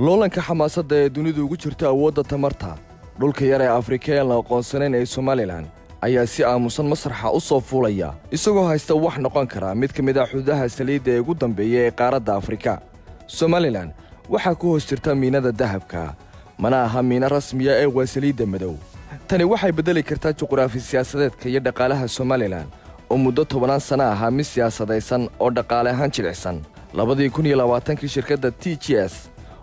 loolanka xamaasadda ee dunidu ugu jirta awoodda tamarta dhulka yar ee Afrika ee la aqoonsanayn ee Somaliland ayaa si aamusan masraxa u soo fuulaya isagoo haysta wax noqon kara mid ka mid ah xuduudaha saliidda ee ugu dambeeya ee qaaradda Afrika. Somaliland waxaa ku hoos jirta miinada dahabka, mana aha miina rasmiya ee waa saliidda madow. Tani waxay bedeli kartaa juqraafi siyaasadeedka iyo dhaqaalaha Somaliland oo muddo 10 sano ahaa mid siyaasadaysan oo dhaqaale ahaan jilicsan. 2020 shirkadda TGS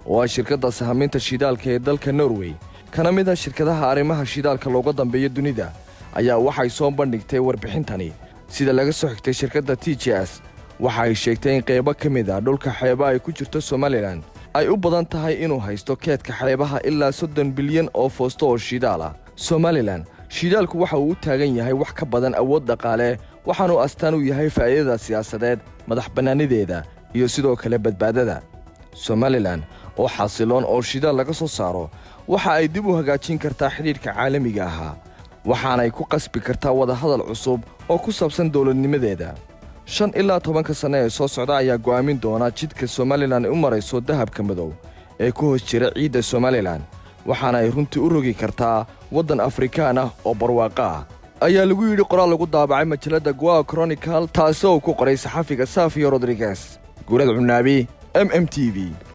oo ah shirkadda sahaminta shidaalka ee dalka Norway kana mid ah shirkadaha arrimaha shidaalka looga dambeeyo dunida ayaa waxay soo bandhigtay warbixintani. Sida laga soo xigtay shirkadda TGS waxa ay sheegtay in qaybo ka mid ah dhulka xeebaha ay ku jirto Somaliland ay u badan tahay inuu haysto keedka xeebaha ilaa 30 bilyan oo foosto oo shidaal ah. Somaliland shidaalku waxa uu u taagan yahay wax ka badan awood dhaqaale, waxaanu astaan u yahay faa'iidada siyaasadeed, madax bannaanideeda iyo sidoo kale badbaadada. Somaliland oo xasiloon oo shidaal laga soo saaro waxa ay dib u hagaajin kartaa xiriirka caalamiga ah, waxaana ay ku qasbi kartaa wada hadal cusub oo ku saabsan dawladnimadeeda. 5 ilaa 10 sano ee soo socda ayaa go'aamin doona jidka Somaliland u marayso dahabka madow ee ku hoos jira ciidda Somaliland, waxaana ay runtii u rogi kartaa waddan Afrikaan ah oo barwaaqo ah, ayaa lagu yidhi qoraal lagu daabacay majalada Goa Chronicle taasoo ku qoray saxafiga Safio Rodriguez. Guurad Cunaabi, MMTV.